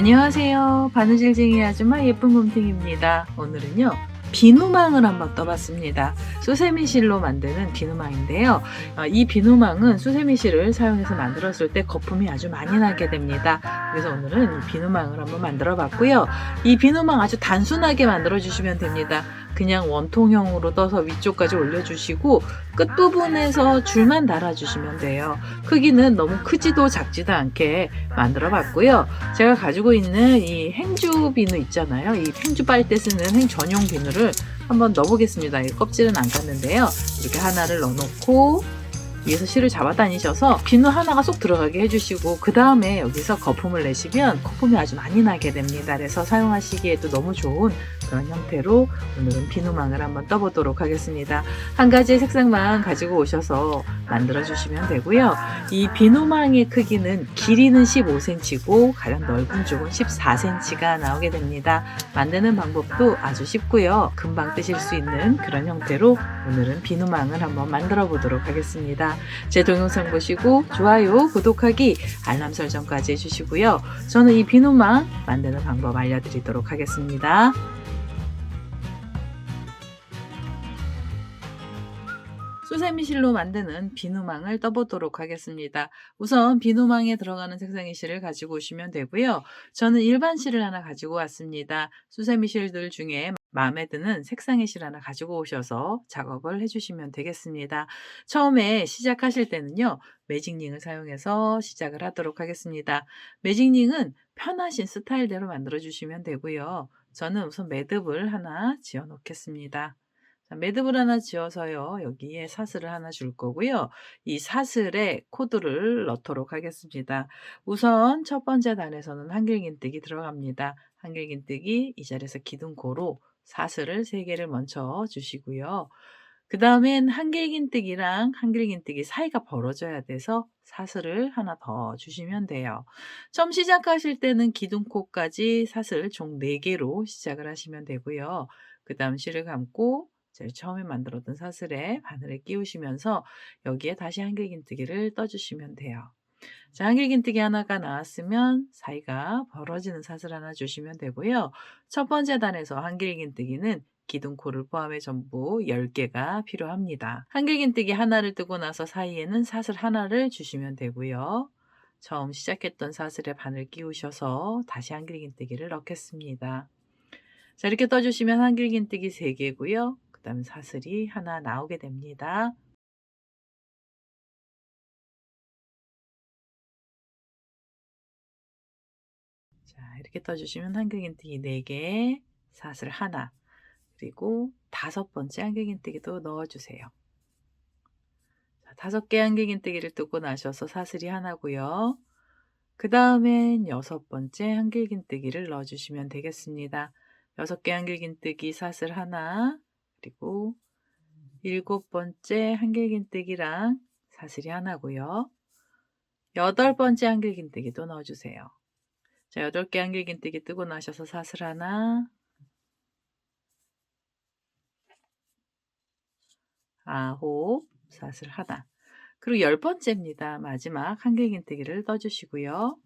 안녕하세요. 바느질쟁이 아줌마 예쁜 곰탱입니다. 오늘은요, 비누망을 한번 떠봤습니다. 수세미실로 만드는 비누망인데요. 이 비누망은 수세미실을 사용해서 만들었을 때 거품이 아주 많이 나게 됩니다. 그래서 오늘은 이 비누망을 한번 만들어 봤고요. 이 비누망 아주 단순하게 만들어 주시면 됩니다. 그냥 원통형으로 떠서 위쪽까지 올려주시고 끝부분에서 줄만 달아주시면 돼요. 크기는 너무 크지도 작지도 않게 만들어 봤고요. 제가 가지고 있는 이 행주 비누 있잖아요. 이 행주 빨대 쓰는 행 전용 비누를 한번 넣어보겠습니다. 이 껍질은 안 깠는데요. 이렇게 하나를 넣어놓고 위에서 실을 잡아 다니셔서 비누 하나가 쏙 들어가게 해주시고 그 다음에 여기서 거품을 내시면 거품이 아주 많이 나게 됩니다. 그래서 사용하시기에도 너무 좋은 그런 형태로 오늘은 비누망을 한번 떠보도록 하겠습니다. 한 가지의 색상만 가지고 오셔서 만들어 주시면 되고요. 이 비누망의 크기는 길이는 15cm고 가장 넓은 쪽은 14cm가 나오게 됩니다. 만드는 방법도 아주 쉽고요. 금방 뜨실 수 있는 그런 형태로 오늘은 비누망을 한번 만들어 보도록 하겠습니다. 제 동영상 보시고 좋아요, 구독하기, 알람 설정까지 해주시고요. 저는 이 비누망 만드는 방법 알려드리도록 하겠습니다. 수세미실로 만드는 비누망을 떠보도록 하겠습니다. 우선 비누망에 들어가는 색상의 실을 가지고 오시면 되고요. 저는 일반 실을 하나 가지고 왔습니다. 수세미실들 중에 마음에 드는 색상의 실 하나 가지고 오셔서 작업을 해주시면 되겠습니다. 처음에 시작하실 때는요. 매직링을 사용해서 시작을 하도록 하겠습니다. 매직링은 편하신 스타일대로 만들어 주시면 되고요. 저는 우선 매듭을 하나 지어 놓겠습니다. 자, 매듭을 하나 지어서요. 여기에 사슬을 하나 줄 거고요. 이 사슬에 코드를 넣도록 하겠습니다. 우선 첫 번째 단에서는 한길긴뜨기 들어갑니다. 한길긴뜨기 이 자리에서 기둥코로 사슬을 3개를 먼저 주시고요. 그 다음엔 한길긴뜨기랑 한길긴뜨기 사이가 벌어져야 돼서 사슬을 하나 더 주시면 돼요. 처음 시작하실 때는 기둥코까지 사슬 총 4개로 시작을 하시면 되고요. 그 다음 실을 감고 제일 처음에 만들었던 사슬에 바늘을 끼우시면서 여기에 다시 한길긴뜨기를 떠주시면 돼요. 자, 한길긴뜨기 하나가 나왔으면 사이가 벌어지는 사슬 하나 주시면 되고요. 첫 번째 단에서 한길긴뜨기는 기둥코를 포함해 전부 10개가 필요합니다. 한길긴뜨기 하나를 뜨고 나서 사이에는 사슬 하나를 주시면 되고요. 처음 시작했던 사슬에 바늘 끼우셔서 다시 한길긴뜨기를 넣겠습니다. 자, 이렇게 떠주시면 한길긴뜨기 3개고요. 그 다음에 사슬이 하나 나오게 됩니다. 자, 이렇게 떠주시면 한길긴뜨기 4개, 사슬 하나, 그리고 5번째 한길긴뜨기도 넣어주세요. 자, 5개 한길긴뜨기를 뜨고 나셔서 사슬이 하나고요. 그 다음엔 6번째 한길긴뜨기를 넣어주시면 되겠습니다. 6개 한길긴뜨기 사슬 하나, 그리고 7번째 한길긴뜨기랑 사슬이 하나고요. 8번째 한길긴뜨기도 넣어주세요. 자, 8개 한길긴뜨기 뜨고 나셔서 사슬 하나, 9, 사슬 하나. 그리고 10번째입니다. 마지막 한길긴뜨기를 떠주시고요.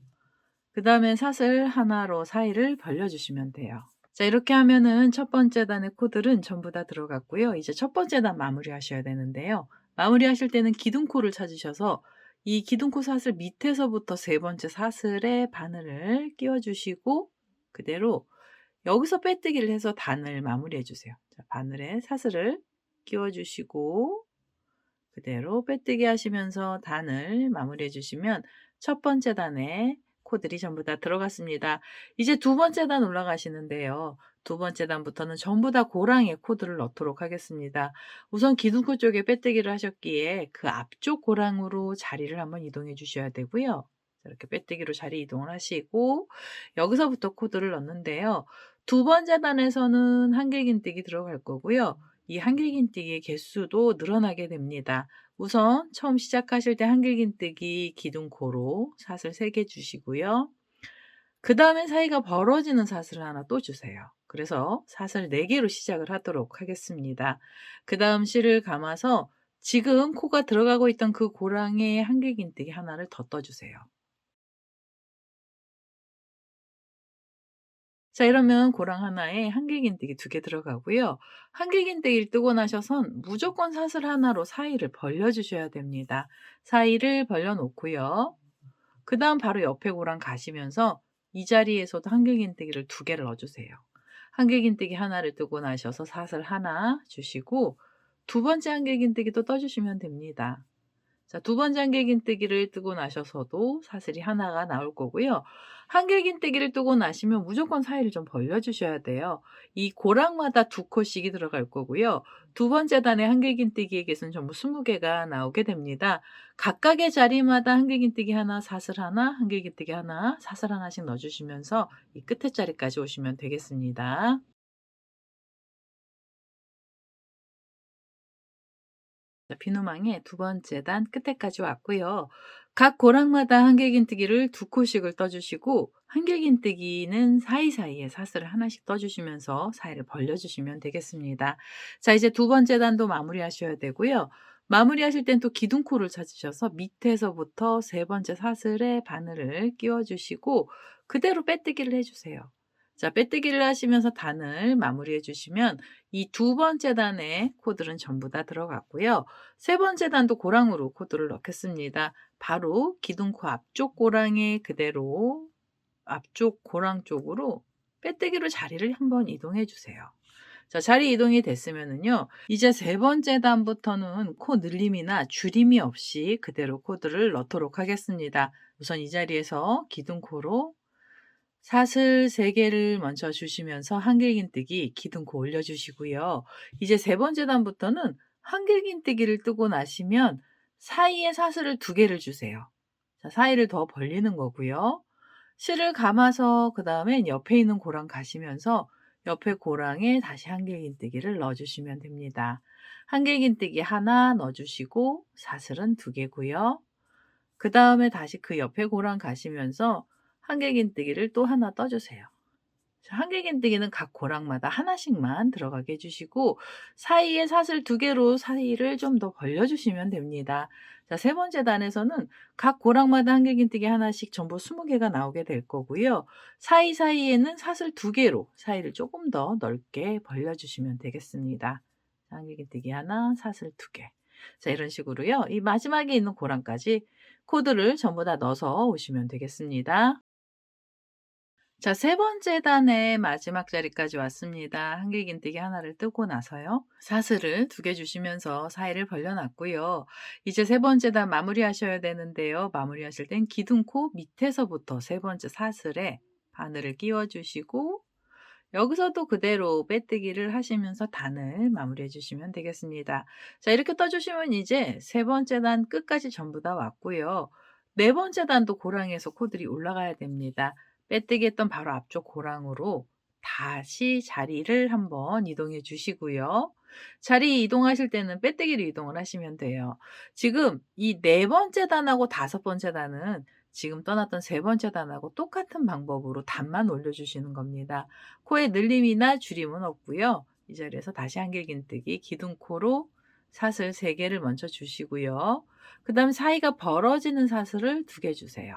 그 다음에 사슬 하나로 사이를 벌려주시면 돼요. 자, 이렇게 하면은 첫 번째 단의 코들은 전부 다 들어갔고요. 이제 첫 번째 단 마무리 하셔야 되는데요. 마무리 하실 때는 기둥코를 찾으셔서 이 기둥코 사슬 밑에서부터 3번째 사슬에 바늘을 끼워주시고 그대로 여기서 빼뜨기를 해서 단을 마무리해 주세요. 자, 바늘에 사슬을 끼워주시고 그대로 빼뜨기 하시면서 단을 마무리해 주시면 첫 번째 단에 코들이 전부 다 들어갔습니다. 이제 두 번째 단 올라가시는데요. 두 번째 단부터는 전부 다 고랑에 코드를 넣도록 하겠습니다. 우선 기둥코 쪽에 빼뜨기를 하셨기에 그 앞쪽 고랑으로 자리를 한번 이동해 주셔야 되고요. 이렇게 빼뜨기로 자리 이동을 하시고 여기서부터 코드를 넣는데요. 두 번째 단에서는 한길긴뜨기 들어갈 거고요. 이 한길긴뜨기의 개수도 늘어나게 됩니다. 우선 처음 시작하실 때 한길긴뜨기 기둥코로 사슬 3개 주시고요. 그 다음에 사이가 벌어지는 사슬을 하나 또 주세요. 그래서 사슬 4개로 시작을 하도록 하겠습니다. 그 다음 실을 감아서 지금 코가 들어가고 있던 그 고랑에 한길긴뜨기 하나를 더 떠주세요. 자, 이러면 고랑 하나에 한길긴뜨기 2개 들어가고요. 한길긴뜨기를 뜨고 나셔선 무조건 사슬 하나로 사이를 벌려 주셔야 됩니다. 사이를 벌려 놓고요. 그다음 바로 옆에 고랑 가시면서 이 자리에서도 한길긴뜨기를 2개를 넣어 주세요. 한길긴뜨기 하나를 뜨고 나셔서 사슬 하나 주시고 두 번째 한길긴뜨기도 떠 주시면 됩니다. 자, 두 번째 한길긴뜨기를 뜨고 나셔서도 사슬이 하나가 나올 거고요. 한길긴뜨기를 뜨고 나시면 무조건 사이를 좀 벌려 주셔야 돼요. 이 고랑마다 2코씩이 들어갈 거고요. 두 번째 단의 한길긴뜨기의 개수는 전부 20개가 나오게 됩니다. 각각의 자리마다 한길긴뜨기 하나, 사슬 하나, 한길긴뜨기 하나, 사슬 하나씩 넣어 주시면서 이 끝에 자리까지 오시면 되겠습니다. 자, 비누망의 두 번째 단 끝에까지 왔고요. 각 고랑마다 한길긴뜨기를 2코씩을 떠 주시고 한길긴뜨기는 사이사이에 사슬을 하나씩 떠 주시면서 사이를 벌려 주시면 되겠습니다. 자, 이제 두 번째 단도 마무리하셔야 되고요. 마무리하실 땐 또 기둥코를 찾으셔서 밑에서부터 세 번째 사슬에 바늘을 끼워 주시고 그대로 빼뜨기를 해 주세요. 자, 빼뜨기를 하시면서 단을 마무리해 주시면 이 두 번째 단의 코들은 전부 다 들어갔고요. 세 번째 단도 고랑으로 코드를 넣겠습니다. 바로 기둥코 앞쪽 고랑에 그대로 앞쪽 고랑 쪽으로 빼뜨기로 자리를 한번 이동해 주세요. 자, 자리 이동이 됐으면은요. 이제 세 번째 단부터는 코 늘림이나 줄임이 없이 그대로 코드를 넣도록 하겠습니다. 우선 이 자리에서 기둥코로 사슬 3개를 먼저 주시면서 한길긴뜨기 기둥코 올려 주시고요. 이제 세 번째 단부터는 한길긴뜨기를 뜨고 나시면 사이에 사슬을 2개를 주세요. 자, 사이를 더 벌리는 거고요. 실을 감아서 그다음엔 옆에 있는 고랑 가시면서 옆에 고랑에 다시 한길긴뜨기를 넣어 주시면 됩니다. 한길긴뜨기 하나 넣어 주시고 사슬은 2개고요. 그다음에 다시 그 옆에 고랑 가시면서 한길긴뜨기를 또 하나 떠 주세요. 자, 한길긴뜨기는 각 고랑마다 하나씩만 들어가게 해 주시고 사이에 사슬 2개로 사이를 좀 더 벌려 주시면 됩니다. 자, 세 번째 단에서는 각 고랑마다 한길긴뜨기 하나씩 전부 20개가 나오게 될 거고요. 사이사이에는 사슬 2개로 사이를 조금 더 넓게 벌려 주시면 되겠습니다. 한길긴뜨기 하나, 사슬 2개. 자, 이런 식으로요. 이 마지막에 있는 고랑까지 코드를 전부 다 넣어서 오시면 되겠습니다. 자, 세 번째 단의 마지막 자리까지 왔습니다. 한길긴뜨기 하나를 뜨고 나서요. 사슬을 2개 주시면서 사이를 벌려 놨고요. 이제 세 번째 단 마무리하셔야 되는데요. 마무리하실 땐 기둥코 밑에서부터 세 번째 사슬에 바늘을 끼워 주시고 여기서도 그대로 빼뜨기를 하시면서 단을 마무리해 주시면 되겠습니다. 자, 이렇게 떠 주시면 이제 세 번째 단 끝까지 전부 다 왔고요. 네 번째 단도 고랑에서 코들이 올라가야 됩니다. 빼뜨기 했던 바로 앞쪽 고랑으로 다시 자리를 한번 이동해 주시고요. 자리 이동하실 때는 빼뜨기로 이동을 하시면 돼요. 지금 이 네 번째 단하고 다섯 번째 단은 지금 떠났던 세 번째 단하고 똑같은 방법으로 단만 올려 주시는 겁니다. 코에 늘림이나 줄임은 없고요. 이 자리에서 다시 한길긴뜨기 기둥코로 사슬 3개를 먼저 주시고요. 그다음 사이가 벌어지는 사슬을 2개 주세요.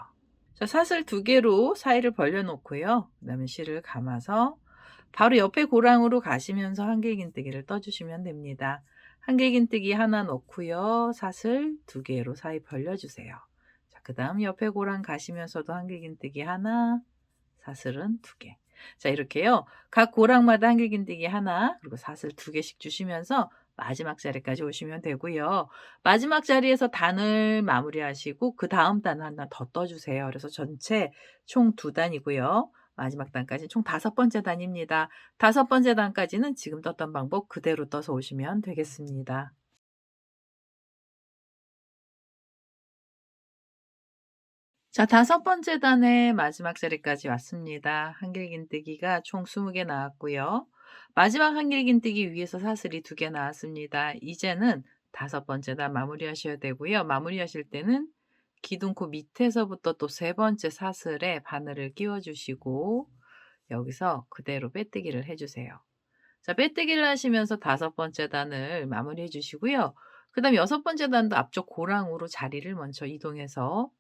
자, 사슬 2개로 사이를 벌려 놓고요. 그다음에 실을 감아서 바로 옆에 고랑으로 가시면서 한길긴뜨기를 떠 주시면 됩니다. 한길긴뜨기 하나 넣고요. 사슬 2개로 사이 벌려 주세요. 자, 그다음 옆에 고랑 가시면서도 한길긴뜨기 하나, 사슬은 2개. 자, 이렇게요. 각 고랑마다 한길긴뜨기 하나, 그리고 사슬 2개씩 주시면서 마지막 자리까지 오시면 되고요. 마지막 자리에서 단을 마무리하시고 그다음 단을 하나 더 떠 주세요. 그래서 전체 총 2단이고요. 마지막 단까지 총 5번째 단입니다. 5번째 단까지는 지금 떴던 방법 그대로 떠서 오시면 되겠습니다. 자, 5번째 단의 마지막 자리까지 왔습니다. 한길긴뜨기가 총 20개 나왔고요. 마지막 한길긴뜨기 위에서 사슬이 2개 나왔습니다. 이제는 5번째 단 마무리하셔야 되고요. 마무리하실 때는 기둥코 밑에서부터 또 세 번째 사슬에 바늘을 끼워 주시고 여기서 그대로 빼뜨기를 해 주세요. 자, 빼뜨기를 하시면서 5번째 단을 마무리해 주시고요. 그다음 6번째 단도 앞쪽 고랑으로 자리를 먼저 이동해서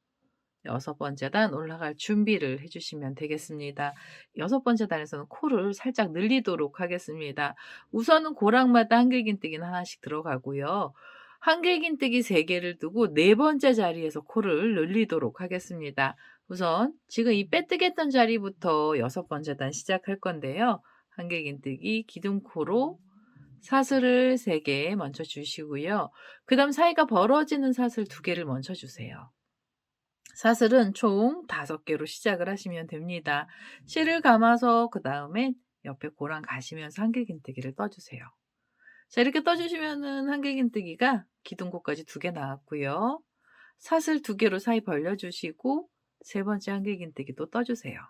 여섯 번째 단 올라갈 준비를 해 주시면 되겠습니다. 여섯 번째 단에서는 코를 살짝 늘리도록 하겠습니다. 우선은 고랑마다 한길긴뜨기는 하나씩 들어가고요. 한길긴뜨기 3 개를 두고 네 번째 자리에서 코를 늘리도록 하겠습니다. 우선 지금 이 빼뜨겠던 자리부터 여섯 번째 단 시작할 건데요. 한길긴뜨기 기둥코로 사슬을 3개 먼저 주시고요. 그다음 사이가 벌어지는 사슬 2 개를 먼저 주세요. 사슬은 총 5 개로 시작을 하시면 됩니다. 실을 감아서 그다음에 옆에 고랑 가시면서 한길긴뜨기를 떠 주세요. 자, 이렇게 떠 주시면은 한길긴뜨기가 기둥코까지 2개 나왔고요. 사슬 2 개로 사이 벌려 주시고 세 번째 한길긴뜨기도 떠 주세요.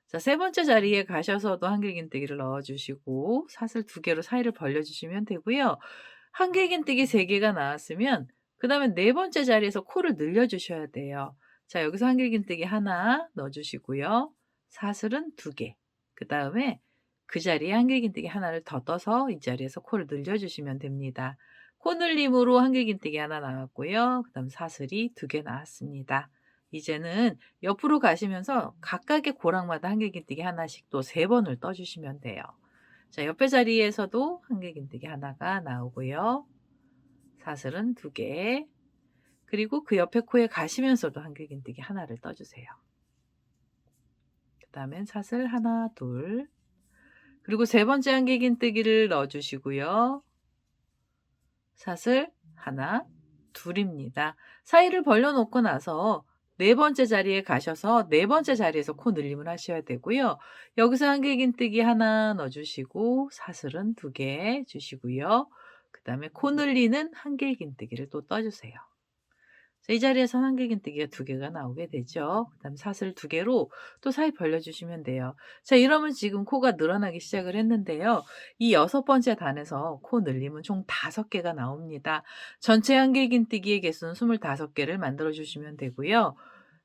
자, 세 번째 자리에 가셔서도 한길긴뜨기를 넣어 주시고 사슬 2 개로 사이를 벌려 주시면 되고요. 한길긴뜨기 3 개가 나왔으면 그다음에 네 번째 자리에서 코를 늘려 주셔야 돼요. 자, 여기서 한길긴뜨기 하나 넣어 주시고요. 사슬은 2 개. 그다음에 그 자리에 한길긴뜨기 하나를 더 떠서 이 자리에서 코를 늘려 주시면 됩니다. 코 늘림으로 한길긴뜨기 하나 나왔고요. 그다음 사슬이 2개 나왔습니다. 이제는 옆으로 가시면서 각각의 고랑마다 한길긴뜨기 하나씩 또 3 번을 떠 주시면 돼요. 자, 옆에 자리에서도 한길긴뜨기 하나가 나오고요. 사슬은 2 개. 그리고 그 옆에 코에 가시면서도 한길긴뜨기 하나를 떠 주세요. 그다음엔 사슬 하나, 둘. 그리고 세 번째 한길긴뜨기를 넣어 주시고요. 사슬 하나, 둘입니다. 사이를 벌려 놓고 나서 네 번째 자리에 가셔서 네 번째 자리에서 코 늘림을 하셔야 되고요. 여기서 한길긴뜨기 하나 넣어 주시고 사슬은 2개 주시고요. 그다음에 코 늘리는 한길긴뜨기를 또 떠 주세요. 자, 이 자리에서 한길긴뜨기가 2 개가 나오게 되죠. 그다음에 사슬 2 개로 또 사이 벌려 주시면 돼요. 자, 이러면 지금 코가 늘어나기 시작을 했는데요. 이 여섯 번째 단에서 코 늘림은 총 5 개가 나옵니다. 전체 한길긴뜨기의 개수는 25 개를 만들어 주시면 되고요.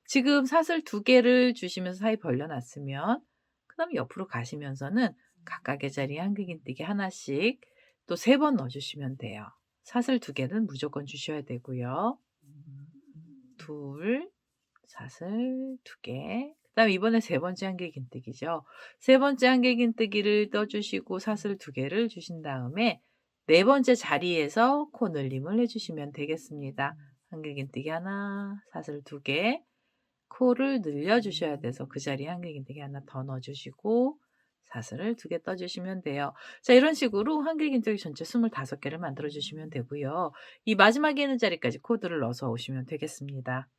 지금 사슬 2 개를 주시면서 사이 벌려 놨으면 그다음에 옆으로 가시면서는 각각의 자리에 한길긴뜨기 하나씩 또 3번 넣어 주시면 돼요. 사슬 2 개는 무조건 주셔야 되고요. 둘, 사슬 2 개. 그다음에 이번에 세 번째 한길긴뜨기죠. 세 번째 한길긴뜨기를 떠 주시고 사슬 2 개를 주신 다음에 네 번째 자리에서 코 늘림을 해 주시면 되겠습니다. 한길긴뜨기 하나, 사슬 2 개. 코를 늘려 주셔야 돼서 그 자리에 한길긴뜨기 하나 더 넣어 주시고 사슬을 2개 떠 주시면 돼요. 자, 이런 식으로 한길긴뜨기 전체 25 개를 만들어 주시면 되고요. 이 마지막에 있는 자리까지 코드를 넣어서 오시면 되겠습니다.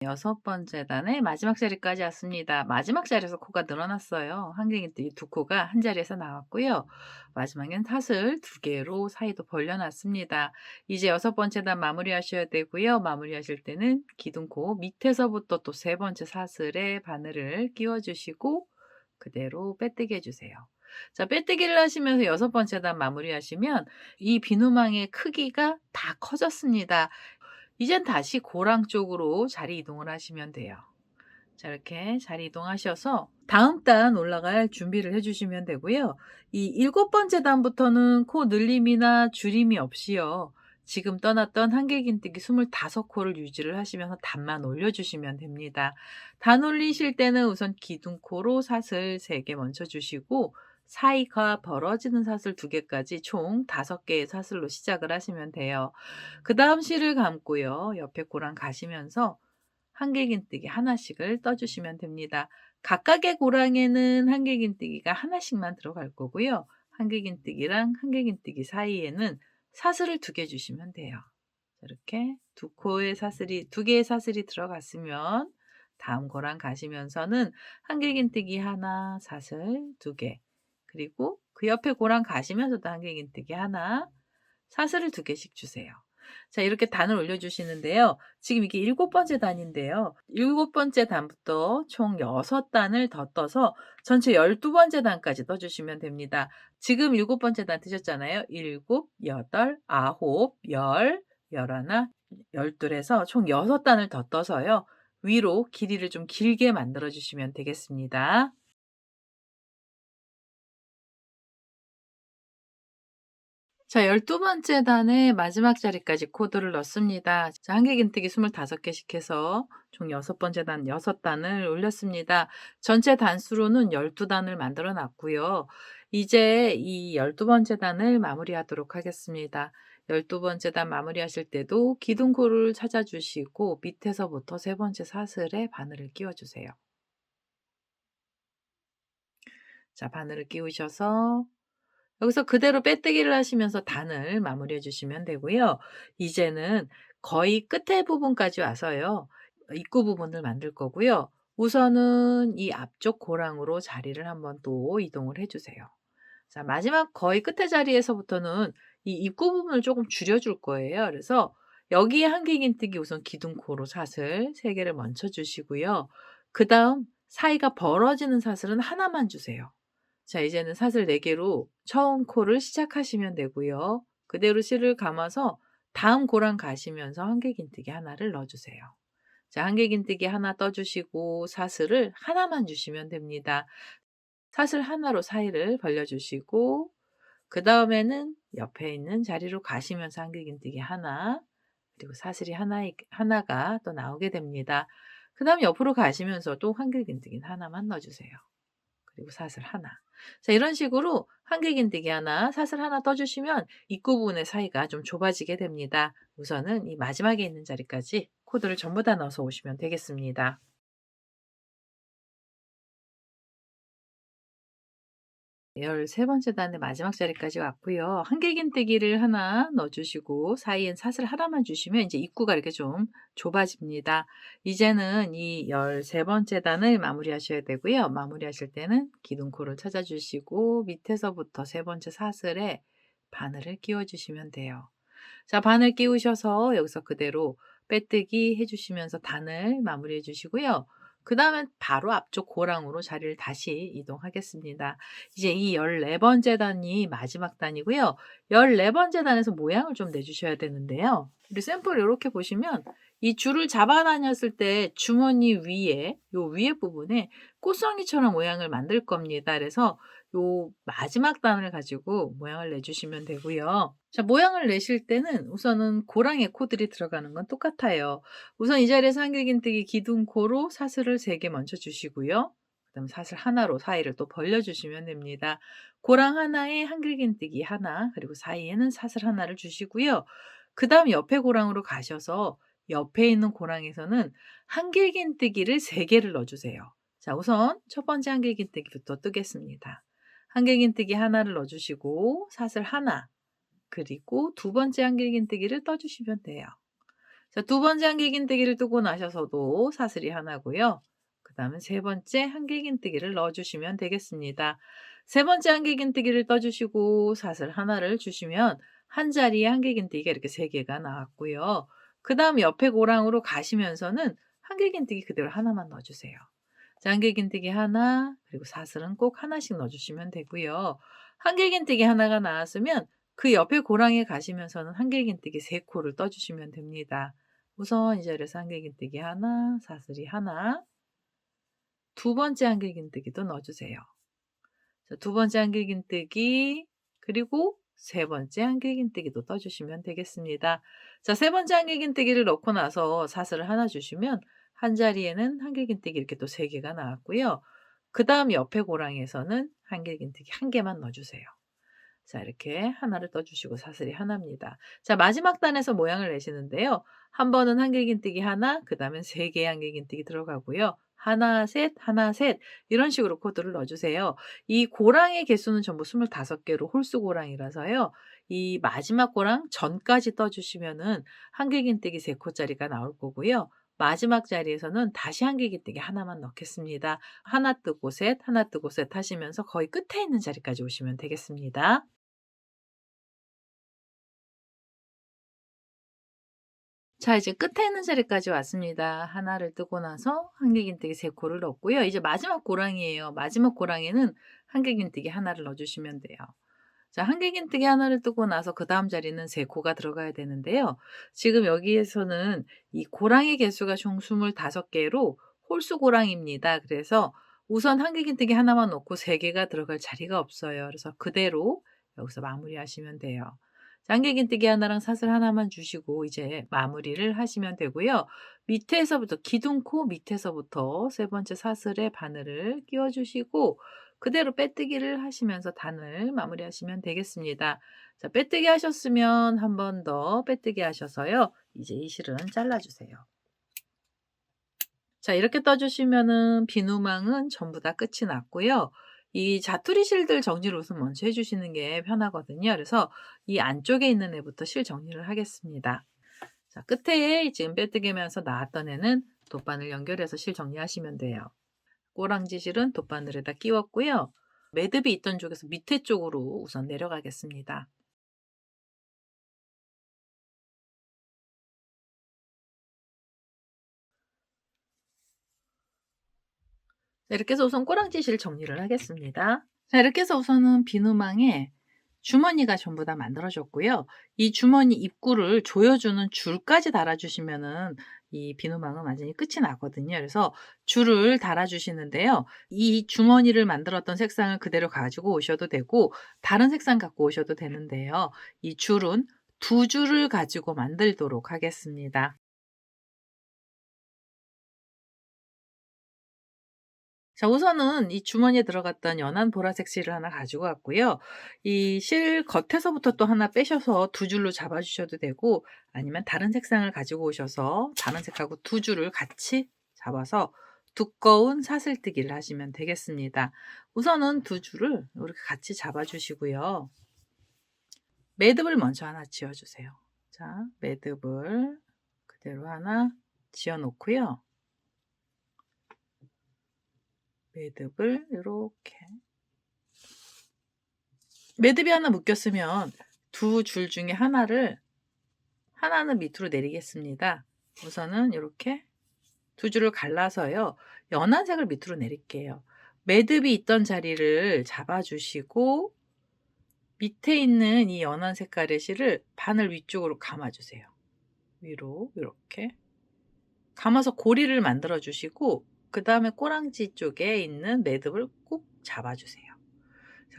여섯 번째 단의 마지막 자리까지 왔습니다. 마지막 자리에서 코가 늘어났어요. 한길긴뜨기 두 코가 한 자리에서 나왔고요. 마지막엔 사슬 2 개로 사이도 벌려 놨습니다. 이제 여섯 번째 단 마무리하셔야 되고요. 마무리하실 때는 기둥코 밑에서부터 또 세 번째 사슬에 바늘을 끼워 주시고 그대로 빼뜨기 해 주세요. 자, 빼뜨기를 하시면서 여섯 번째 단 마무리하시면 이 비누망의 크기가 다 커졌습니다. 이젠 다시 고랑 쪽으로 자리 이동을 하시면 돼요. 자, 이렇게 자리 이동하셔서 다음 단 올라갈 준비를 해 주시면 되고요. 이 일곱 번째 단부터는 코 늘림이나 줄임이 없이요. 지금 떠났던 한길긴뜨기 25 코를 유지를 하시면서 단만 올려 주시면 됩니다. 단 올리실 때는 우선 기둥코로 사슬 3개 먼저 주시고 사이가 벌어지는 사슬 2 개까지 총 5 개의 사슬로 시작을 하시면 돼요. 그다음 실을 감고요. 옆에 고랑 가시면서 한길긴뜨기 하나씩을 떠 주시면 됩니다. 각각의 고랑에는 한길긴뜨기가 하나씩만 들어갈 거고요. 한길긴뜨기랑 한길긴뜨기 사이에는 사슬을 2개 주시면 돼요. 이렇게 두 코의 사슬이 2 개의 사슬이 들어갔으면 다음 고랑 가시면서는 한길긴뜨기 하나, 사슬 2 개, 그리고 그 옆에 고랑 가시면서도 한길긴뜨기 하나, 사슬을 2 개씩 주세요. 자, 이렇게 단을 올려 주시는데요. 지금 이게 일곱 번째 단인데요. 일곱 번째 단부터 총 6 단을 더 떠서 전체 12 번째 단까지 떠 주시면 됩니다. 지금 일곱 번째 단 뜨셨잖아요. 일곱, 여덟, 아홉, 열, 열하나, 열둘 해서 총 6 단을 더 떠서요. 위로 길이를 좀 길게 만들어 주시면 되겠습니다. 자, 12번째 단의 마지막 자리까지 코드를 넣습니다. 자, 한길긴뜨기 25개씩 해서 총 6번째 단 6단을 올렸습니다. 전체 단수로는 12단을 만들어 놨고요. 이제 이 12번째 단을 마무리하도록 하겠습니다. 12번째 단 마무리하실 때도 기둥코를 찾아주시고 밑에서부터 세 번째 사슬에 바늘을 끼워 주세요. 자, 바늘을 끼우셔서 여기서 그대로 빼뜨기를 하시면서 단을 마무리해 주시면 되고요. 이제는 거의 끝에 부분까지 와서요. 입구 부분을 만들 거고요. 우선은 이 앞쪽 고랑으로 자리를 한번 또 이동을 해 주세요. 자, 마지막 거의 끝에 자리에서부터는 이 입구 부분을 조금 줄여 줄 거예요. 그래서 여기에 한길긴뜨기 우선 기둥코로 사슬 3 개를 먼저 주시고요. 그다음 사이가 벌어지는 사슬은 하나만 주세요. 자, 이제는 사슬 4 개로 처음 코를 시작하시면 되고요. 그대로 실을 감아서 다음 고랑 가시면서 한길긴뜨기 하나를 넣어 주세요. 자, 한길긴뜨기 하나 떠 주시고 사슬을 하나만 주시면 됩니다. 사슬 하나로 사이를 벌려 주시고 그다음에는 옆에 있는 자리로 가시면서 한길긴뜨기 하나, 그리고 사슬이 하나가 또 나오게 됩니다. 그다음 옆으로 가시면서도 한길긴뜨기 하나만 넣어 주세요. 그리고 사슬 하나. 자, 이런 식으로 한길긴뜨기 하나, 사슬 하나 떠 주시면 입구 부분의 사이가 좀 좁아지게 됩니다. 우선은 이 마지막에 있는 자리까지 코드를 전부 다 넣어서 오시면 되겠습니다. 13번째 단의 마지막 자리까지 왔고요. 한길긴뜨기를 하나 넣어 주시고 사이엔 사슬 하나만 주시면 이제 입구가 이렇게 좀 좁아집니다. 이제는 이 13번째 단을 마무리하셔야 되고요. 마무리하실 때는 기둥코를 찾아 주시고 밑에서부터 세 번째 사슬에 바늘을 끼워 주시면 돼요. 자, 바늘 끼우셔서 여기서 그대로 빼뜨기 해 주시면서 단을 마무리해 주시고요. 그다음엔 바로 앞쪽 고랑으로 자리를 다시 이동하겠습니다. 이제 이 14번째 단이 마지막 단이고요. 14번째 단에서 모양을 좀 내 주셔야 되는데요. 우리 샘플 요렇게 보시면 이 줄을 잡아 다녔을 때 주머니 위에 요 위에 부분에 꽃송이처럼 모양을 만들 겁니다. 그래서 요 마지막 단을 가지고 모양을 내 주시면 되고요. 자, 모양을 내실 때는 우선은 고랑에 코들이 들어가는 건 똑같아요. 우선 이 자리에서 한길긴뜨기 기둥코로 사슬을 3개 먼저 주시고요. 그다음에 사슬 하나로 사이를 또 벌려 주시면 됩니다. 고랑 하나에 한길긴뜨기 하나, 그리고 사이에는 사슬 하나를 주시고요. 그다음 옆에 고랑으로 가셔서 옆에 있는 고랑에서는 한길긴뜨기를 3 개를 넣어 주세요. 자, 우선 첫 번째 한길긴뜨기부터 뜨겠습니다. 한길긴뜨기 하나를 넣어 주시고 사슬 하나, 그리고 두 번째 한길긴뜨기를 떠 주시면 돼요. 자, 두 번째 한길긴뜨기를 뜨고 나셔서도 사슬이 하나고요. 그다음에 세 번째 한길긴뜨기를 넣어 주시면 되겠습니다. 세 번째 한길긴뜨기를 떠 주시고 사슬 하나를 주시면 한 자리에 한길긴뜨기가 이렇게 3 개가 나왔고요. 그다음 옆에 고랑으로 가시면서는 한길긴뜨기 그대로 하나만 넣어 주세요. 자, 한길긴뜨기 하나, 그리고 사슬은 꼭 하나씩 넣어 주시면 되고요. 한길긴뜨기 하나가 나왔으면 그 옆에 고랑에 가시면서는 한길긴뜨기 3 코를 떠 주시면 됩니다. 우선 이 자리에서 한길긴뜨기 하나, 사슬이 하나, 두 번째 한길긴뜨기도 넣어 주세요. 자, 두 번째 한길긴뜨기, 그리고 세 번째 한길긴뜨기도 떠 주시면 되겠습니다. 자, 세 번째 한길긴뜨기를 넣고 나서 사슬을 하나 주시면 한 자리에는 한길긴뜨기 이렇게 또 3 개가 나왔고요. 그다음 옆에 고랑에서는 한길긴뜨기 한 개만 넣어 주세요. 자, 이렇게 하나를 떠 주시고 사슬이 하나입니다. 자, 마지막 단에서 모양을 내시는데요. 한 번은 한길긴뜨기 하나, 그다음엔 3 개의 한길긴뜨기 들어가고요. 하나 셋, 하나 셋, 이런 식으로 코드를 넣어 주세요. 이 고랑의 개수는 전부 25 개로 홀수 고랑이라서요. 이 마지막 고랑 전까지 떠 주시면은 한길긴뜨기 3 코짜리가 나올 거고요. 마지막 자리에서는 다시 한길긴뜨기 하나만 넣겠습니다. 하나 뜨고 셋, 하나 뜨고 셋 하시면서 거의 끝에 있는 자리까지 오시면 되겠습니다. 자, 이제 끝에 있는 자리까지 왔습니다. 하나를 뜨고 나서 한길긴뜨기 3 코를 넣었고요. 이제 마지막 고랑이에요. 마지막 고랑에는 한길긴뜨기 하나를 넣어 주시면 돼요. 자, 한길긴뜨기 하나를 뜨고 나서 그다음 자리는 3 코가 들어가야 되는데요. 지금 여기에서는 이 고랑의 개수가 총 25 개로 홀수 고랑입니다. 그래서 우선 한길긴뜨기 하나만 넣고 3 개가 들어갈 자리가 없어요. 그래서 그대로 여기서 마무리하시면 돼요. 장기긴뜨기 하나랑 사슬 하나만 주시고 이제 마무리를 하시면 되고요. 밑에서부터 기둥코 밑에서부터 세 번째 사슬에 바늘을 끼워 주시고 그대로 빼뜨기를 하시면서 단을 마무리하시면 되겠습니다. 자, 빼뜨기 하셨으면 한 번 더 빼뜨기 하셔서요. 이제 이 실은 잘라 주세요. 자, 이렇게 떠 주시면은 비누망은 전부 다 끝이 났고요. 이 자투리 실들 정리를 우선 먼저 해 주시는 게 편하거든요. 그래서 이 안쪽에 있는 애부터 실 정리를 하겠습니다. 자, 끝에 지금 빼뜨기면서 나왔던 애는 돗바늘 연결해서 실 정리하시면 돼요. 꼬랑지 실은 돗바늘에다 끼웠고요. 매듭이 있던 쪽에서 밑에 쪽으로 우선 내려가겠습니다. 자, 이렇게 해서 우선 꼬랑지 실 정리를 하겠습니다. 자, 이렇게 해서 우선은 비누망에 주머니가 전부 다 만들어졌고요. 이 주머니 입구를 조여주는 줄까지 달아주시면은 이 비누망은 완전히 끝이 나거든요. 그래서 줄을 달아주시는데요. 이 주머니를 만들었던 색상을 그대로 가지고 오셔도 되고 다른 색상 갖고 오셔도 되는데요. 이 줄은 두 줄을 가지고 만들도록 하겠습니다. 자, 우선은 이 주머니에 들어갔던 연한 보라색 실을 하나 가지고 왔고요. 이 실 겉에서부터 또 하나 빼셔서 두 줄로 잡아 주셔도 되고 아니면 다른 색상을 가지고 오셔서 다른 색하고 두 줄을 같이 잡아서 두꺼운 사슬뜨기를 하시면 되겠습니다. 우선은 두 줄을 이렇게 같이 잡아 주시고요. 매듭을 먼저 하나 지어 주세요. 자, 매듭을 그대로 하나 지어 놓고요. 매듭을 요렇게 매듭이 하나 묶였으면 두 줄 중에 하나는 밑으로 내리겠습니다. 우선은 이렇게 두 줄을 갈라서요. 연한 색을 밑으로 내릴게요. 매듭이 있던 자리를 잡아 주시고 밑에 있는 이 연한 색깔의 실을 바늘 위쪽으로 감아 주세요. 위로 이렇게 감아서 고리를 만들어 주시고 그다음에 꼬랑지 쪽에 있는 매듭을 꼭 잡아 주세요.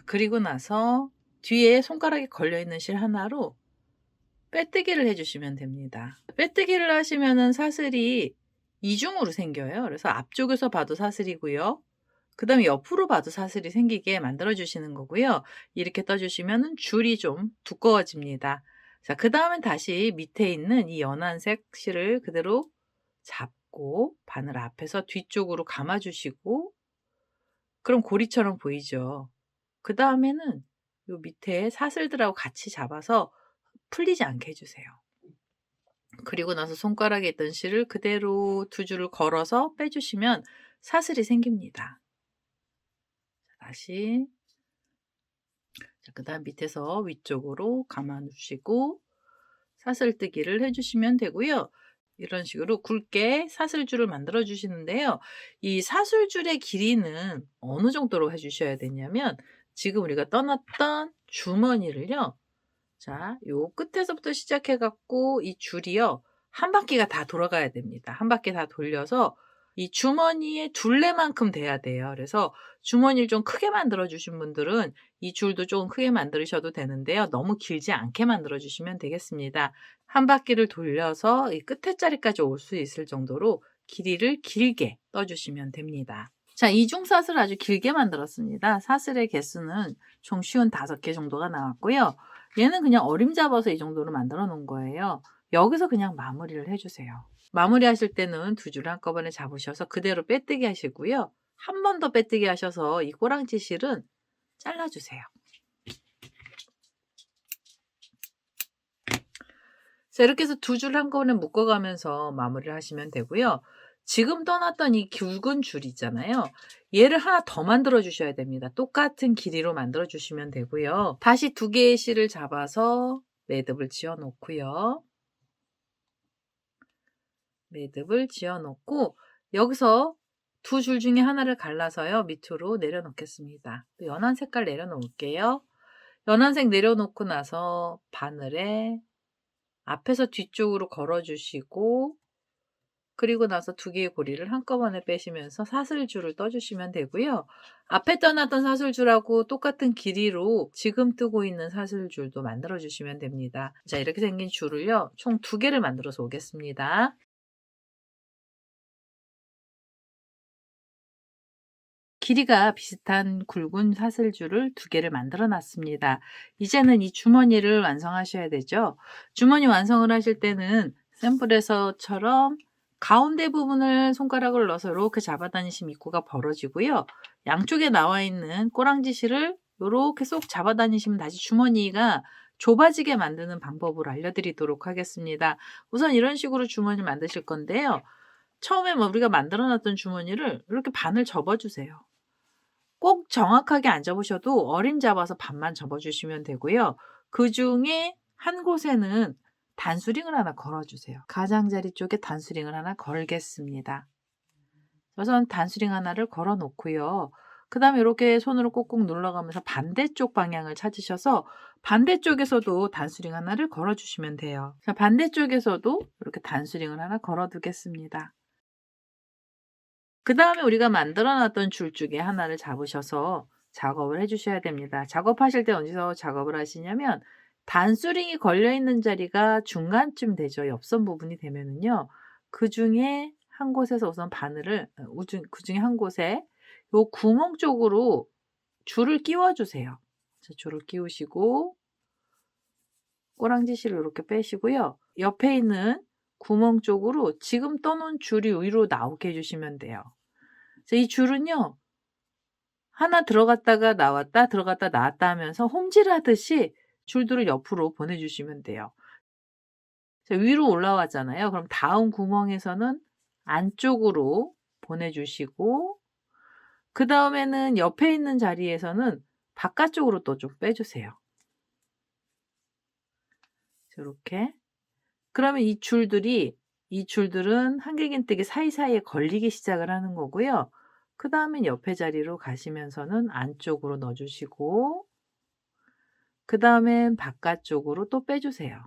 그리고 나서 뒤에 손가락에 걸려 있는 실 하나로 빼뜨기를 해 주시면 됩니다. 빼뜨기를 하시면은 사슬이 이중으로 생겨요. 그래서 앞쪽에서 봐도 사슬이고요. 그다음에 옆으로 봐도 사슬이 생기게 만들어 주시는 거고요. 이렇게 떠 주시면은 줄이 좀 두꺼워집니다. 자, 그다음엔 다시 밑에 있는 이 연한색 실을 그대로 잡고 바늘 앞에서 뒤쪽으로 감아 주시고 그럼 고리처럼 보이죠. 그다음에는 요 밑에 사슬들하고 같이 잡아서 풀리지 않게 해 주세요. 그리고 나서 손가락에 있던 실을 그대로 두 줄을 걸어서 빼 주시면 사슬이 생깁니다. 다시 자, 그다음 밑에서 위쪽으로 감아 주시고 사슬뜨기를 해 주시면 되고요. 이런 식으로 굵게 사슬줄을 만들어 주시는데요. 이 사슬줄의 길이는 어느 정도로 해 주셔야 되냐면 지금 우리가 떠났던 주머니를요. 자, 요 끝에서부터 시작해 갖고 이 줄이요. 한 바퀴가 다 돌아가야 됩니다. 한 바퀴 다 돌려서 이 주머니의 둘레만큼 돼야 돼요. 그래서 주머니를 좀 크게 만들어 주신 분들은 이 줄도 조금 크게 만드셔도 되는데요. 너무 길지 않게 만들어 주시면 되겠습니다. 한 바퀴를 돌려서 이 끝에 자리까지 올 수 있을 정도로 길이를 길게 떠 주시면 됩니다. 자, 이중사슬을 아주 길게 만들었습니다. 사슬의 개수는 총 55개 정도가 나왔고요. 얘는 그냥 어림잡아서 이 정도로 만들어 놓은 거예요. 여기서 그냥 마무리를 해 주세요. 마무리하실 때는 두 줄 한꺼번에 잡으셔서 그대로 빼뜨기 하시고요. 한 번 더 빼뜨기 하셔서 이 꼬랑지 실은 잘라 주세요. 자, 이렇게 해서 두 줄 한꺼번에 묶어 가면서 마무리를 하시면 되고요. 지금 떠났던 이 굵은 줄 있잖아요. 얘를 하나 더 만들어 주셔야 됩니다. 똑같은 길이로 만들어 주시면 되고요. 다시 두 개의 실을 잡아서 매듭을 지어 놓고요. 매듭을 지어 놓고 여기서 두 줄 중에 하나를 갈라서요. 밑으로 내려 놓겠습니다. 연한 색깔 내려 놓을게요. 연한색 내려 놓고 나서 바늘에 앞에서 뒤쪽으로 걸어 주시고 그리고 나서 두 개의 고리를 한꺼번에 빼시면서 사슬줄을 떠주시면 되고요. 앞에 떠났던 사슬줄하고 똑같은 길이로 지금 뜨고 있는 사슬줄도 만들어 주시면 됩니다. 자, 이렇게 생긴 줄을요, 총 2개를 만들어서 오겠습니다. 길이가 비슷한 굵은 사슬줄을 2개를 만들어 놨습니다. 이제는 이 주머니를 완성하셔야 되죠. 주머니 완성을 하실 때는 샘플에서처럼 가운데 부분을 손가락을 넣어서 이렇게 잡아다니시면 입구가 벌어지고요. 양쪽에 나와 있는 꼬랑지실을 이렇게 쏙 잡아다니시면 다시 주머니가 좁아지게 만드는 방법을 알려드리도록 하겠습니다. 우선 이런 식으로 주머니 만드실 건데요. 처음에 우리가 만들어 놨던 주머니를 이렇게 반을 접어주세요. 꼭 정확하게 안 접으셔도 어림잡아서 반만 접어주시면 되고요. 그중에 한 곳에는 단수링을 하나 걸어주세요. 가장자리 쪽에 단수링을 하나 걸겠습니다. 우선 단수링 하나를 걸어 놓고요. 그 다음에 이렇게 손으로 꾹꾹 눌러가면서 반대쪽 방향을 찾으셔서 반대쪽에서도 단수링 하나를 걸어주시면 돼요. 자, 반대쪽에서도 이렇게 단수링을 하나 걸어 두겠습니다. 그 다음에 우리가 만들어 놨던 줄 중에 하나를 잡으셔서 작업을 해 주셔야 됩니다. 작업하실 때 어디서 작업을 하시냐면 단수링이 걸려 있는 자리가 중간쯤 되죠. 옆선 부분이 되면은요. 그중에 한 곳에서 우선 바늘을 그중에 한 곳에 요 구멍 쪽으로 줄을 끼워 주세요. 자, 줄을 끼우시고 꼬랑지실을 이렇게 빼시고요. 옆에 있는 구멍 쪽으로 지금 떠 놓은 줄이 위로 나오게 해 주시면 돼요. 이 줄은요, 하나 들어갔다가 나왔다, 들어갔다 나왔다 하면서 홈질하듯이 줄들을 옆으로 보내주시면 돼요. 자, 위로 올라왔잖아요. 그럼 다음 구멍에서는 안쪽으로 보내주시고, 그 다음에는 옆에 있는 자리에서는 바깥쪽으로 또 좀 빼주세요. 이렇게. 그러면 이 줄들은 한길긴뜨기 사이사이에 걸리기 시작을 하는 거고요. 그 다음엔 옆에 자리로 가시면서는 안쪽으로 넣어주시고, 그 다음엔 바깥쪽으로 또 빼주세요.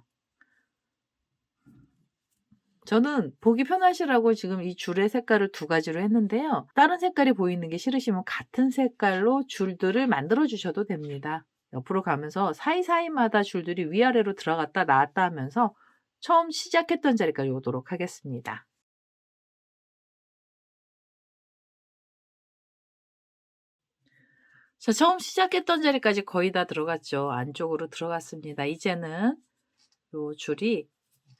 저는 보기 편하시라고 지금 이 줄의 색깔을 2가지로 했는데요. 다른 색깔이 보이는 게 싫으시면 같은 색깔로 줄들을 만들어 주셔도 됩니다. 옆으로 가면서 사이사이마다 줄들이 위아래로 들어갔다 나왔다 하면서 처음 시작했던 자리까지 오도록 하겠습니다. 자, 처음 시작했던 자리까지 거의 다 들어갔죠. 안쪽으로 들어갔습니다. 이제는 요 줄이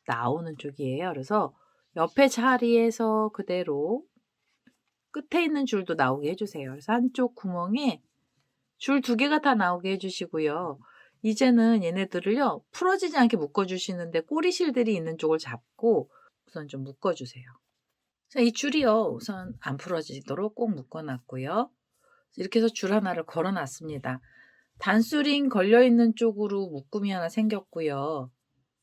나오는 쪽이에요. 그래서 옆에 자리에서 그대로 끝에 있는 줄도 나오게 해 주세요. 그래서 한쪽 구멍에 줄 2개가 다 나오게 해 주시고요. 이제는 얘네들을요, 풀어지지 않게 묶어 주시는데 꼬리실들이 있는 쪽을 잡고 우선 좀 묶어 주세요. 자, 이 줄이요, 우선 안 풀어지도록 꼭 묶어 놨고요. 이렇게 해서 줄 하나를 걸어 놨습니다. 단수링 걸려 있는 쪽으로 묶음이 하나 생겼고요.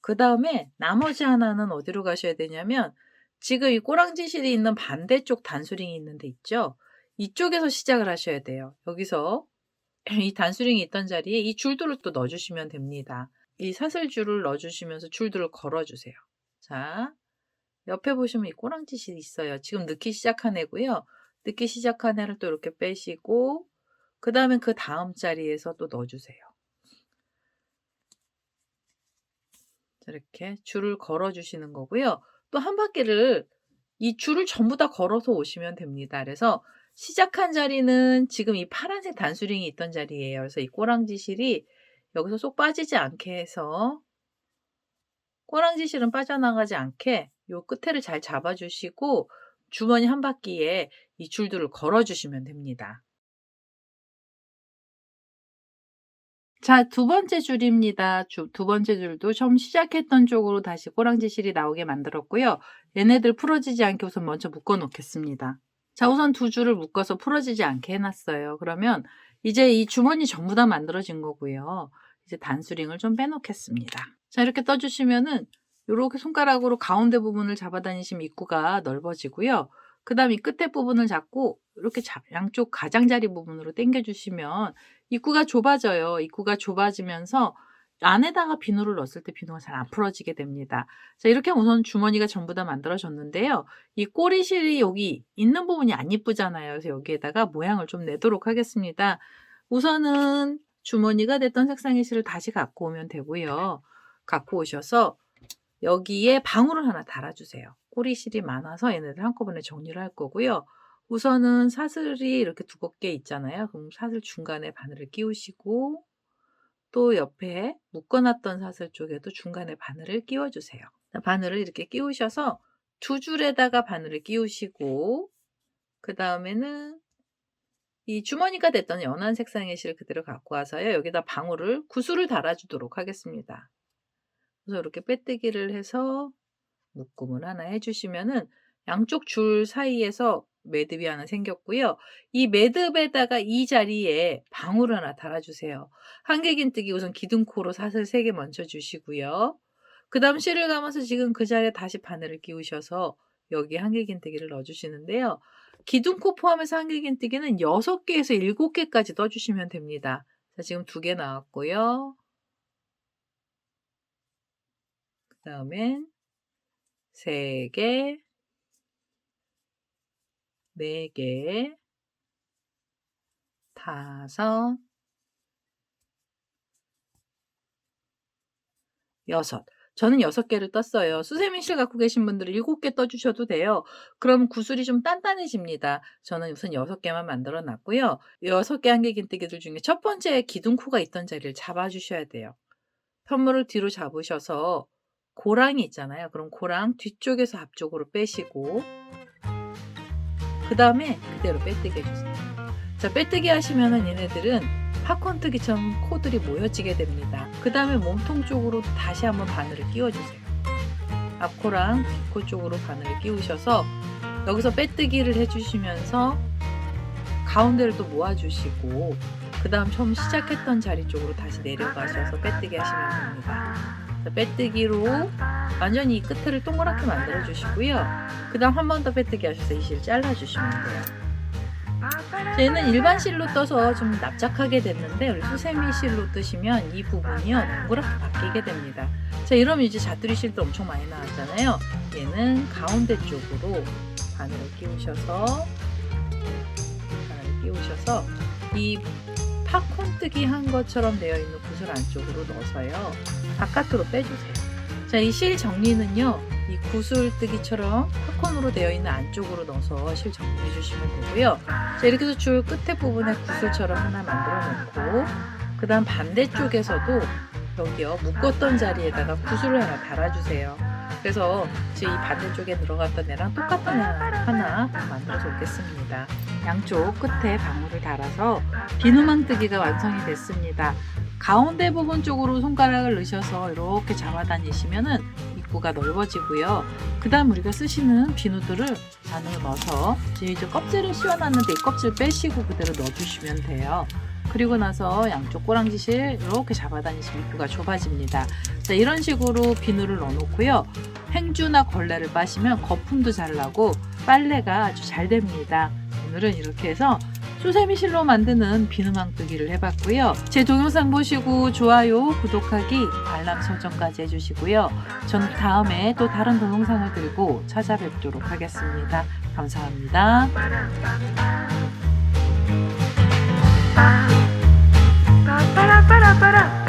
그 다음에 나머지 하나는 어디로 가셔야 되냐면 지금 이 꼬랑지실이 있는 반대쪽 단수링이 있는 데 있죠? 이쪽에서 시작을 하셔야 돼요. 여기서 이 단수링이 있던 자리에 이 줄들을 또 넣어주시면 됩니다. 이 사슬줄을 넣어주시면서 줄들을 걸어주세요. 자, 옆에 보시면 이 꼬랑지실이 있어요. 지금 넣기 시작한 애고요. 넣기 시작한 애를 또 이렇게 빼시고 그 다음에 그 다음 자리에서 또 넣어주세요. 이렇게 줄을 걸어 주시는 거고요. 또 한 바퀴를 이 줄을 전부 다 걸어서 오시면 됩니다. 그래서 시작한 자리는 지금 이 파란색 단수링이 있던 자리예요. 그래서 이 꼬랑지실이 여기서 쏙 빠지지 않게 해서 꼬랑지실은 빠져나가지 않게 요 끝에를 잘 잡아 주시고 주머니 한 바퀴에 이 줄들을 걸어 주시면 됩니다. 자, 2번째 줄입니다. 2번째 줄도 처음 시작했던 쪽으로 다시 꼬랑지실이 나오게 만들었고요. 얘네들 풀어지지 않게 우선 먼저 묶어 놓겠습니다. 자, 우선 2줄을 묶어서 풀어지지 않게 해 놨어요. 그러면 이제 이 주머니 전부 다 만들어진 거고요. 이제 단수링을 좀 빼 놓겠습니다. 자, 이렇게 떠 주시면은 요렇게 손가락으로 가운데 부분을 잡아 다니시면 입구가 넓어지고요. 그다음 이 끝에 부분을 잡고 이렇게 양쪽 가장자리 부분으로 당겨 주시면 입구가 좁아져요. 입구가 좁아지면서 안에다가 비누를 넣었을 때 비누가 잘 안 풀어지게 됩니다. 자, 이렇게 우선 주머니가 전부 다 만들어졌는데요. 이 꼬리실이 여기 있는 부분이 안 이쁘잖아요. 그래서 여기에다가 모양을 좀 내도록 하겠습니다. 우선은 주머니가 됐던 색상의 실을 다시 갖고 오면 되고요. 갖고 오셔서 여기에 방울을 하나 달아주세요. 꼬리실이 많아서 얘네들 한꺼번에 정리를 할 거고요. 우선은 사슬이 이렇게 두껍게 있잖아요. 그럼 사슬 중간에 바늘을 끼우시고 또 옆에 묶어놨던 사슬 쪽에도 중간에 바늘을 끼워주세요. 바늘을 이렇게 끼우셔서 두 줄에다가 바늘을 끼우시고 그 다음에는 이 주머니가 됐던 연한 색상의 실을 그대로 갖고 와서요. 여기다 방울을 구슬을 달아주도록 하겠습니다. 그래서 이렇게 빼뜨기를 해서 묶음을 하나 해주시면은 양쪽 줄 사이에서 매듭이 하나 생겼고요. 이 매듭에다가 이 자리에 방울 하나 달아주세요. 한길긴뜨기 우선 기둥코로 사슬 3개 먼저 주시고요. 그 다음 실을 감아서 지금 그 자리에 다시 바늘을 끼우셔서 여기 한길긴뜨기를 넣어주시는데요. 기둥코 포함해서 한길긴뜨기는 6개에서 7개까지 떠주시면 됩니다. 자, 지금 2개 나왔고요. 그 다음엔 3개, 4개, 5, 6. 저는 6개를 떴어요. 수세미실 갖고 계신 분들은 7개 떠주셔도 돼요. 그럼 구슬이 좀 단단해집니다. 저는 우선 6개만 만들어 놨고요. 6개 한길긴뜨기들 중에 첫 번째 기둥코가 있던 자리를 잡아주셔야 돼요. 편물을 뒤로 잡으셔서 고랑이 있잖아요. 그럼 고랑 뒤쪽에서 앞쪽으로 빼시고 그 다음에 그대로 빼뜨기 해주세요. 자, 빼뜨기 하시면은 얘네들은 팝콘뜨기처럼 코들이 모여지게 됩니다. 그 다음에 몸통 쪽으로 다시 한번 바늘을 끼워주세요. 앞코랑 뒷코 쪽으로 바늘을 끼우셔서 여기서 빼뜨기를 해주시면서 가운데를 또 모아주시고 그 다음 처음 시작했던 자리 쪽으로 다시 내려가셔서 빼뜨기 하시면 됩니다. 자, 빼뜨기로 완전히 이 끝을 동그랗게 만들어 주시고요. 그 다음 한 번 더 빼뜨기 하셔서 이 실 잘라주시면 돼요. 얘는 일반 실로 떠서 좀 납작하게 됐는데 우리 수세미 실로 뜨시면 이 부분이요 동그랗게 바뀌게 됩니다. 자, 이러면 이제 자투리 실도 엄청 많이 나왔잖아요. 얘는 가운데 쪽으로 바늘을 끼우셔서 이 팝콘뜨기 한 것처럼 되어 있는 구슬 안쪽으로 넣어서요 바깥으로 빼주세요. 자, 이 실 정리는요 이 구슬뜨기처럼 팝콘으로 되어 있는 안쪽으로 넣어서 실 정리해 주시면 되고요. 자, 이렇게 해서 줄 끝에 부분에 구슬처럼 하나 만들어 놓고 그 다음 반대쪽에서도 여기요 묶었던 자리에다가 구슬을 하나 달아주세요. 그래서 지금 이 반대쪽에 들어갔던 애랑 똑같은 애 하나 만들어서 놓겠습니다. 양쪽 끝에 방울을 달아서 비누망 뜨기가 완성이 됐습니다. 가운데 부분 쪽으로 손가락을 넣으셔서 이렇게 잡아 다니시면은 입구가 넓어지고요. 그 다음 우리가 쓰시는 비누들을 안으로 넣어서 이제 껍질을 씌워놨는데 이 껍질 빼시고 그대로 넣어주시면 돼요. 그리고 나서 양쪽 꼬랑지실 이렇게 잡아 다니시면 입구가 좁아집니다. 자, 이런 식으로 비누를 넣어놓고요. 행주나 걸레를 빠시면 거품도 잘 나고 빨래가 아주 잘 됩니다. 오늘은 이렇게 해서 수세미실로 만드는 비누망 뜨기를 해봤고요. 제 동영상 보시고 좋아요, 구독하기, 알람 설정까지 해주시고요. 전 다음에 또 다른 동영상을 들고 찾아뵙도록 하겠습니다. 감사합니다. Para, para, para.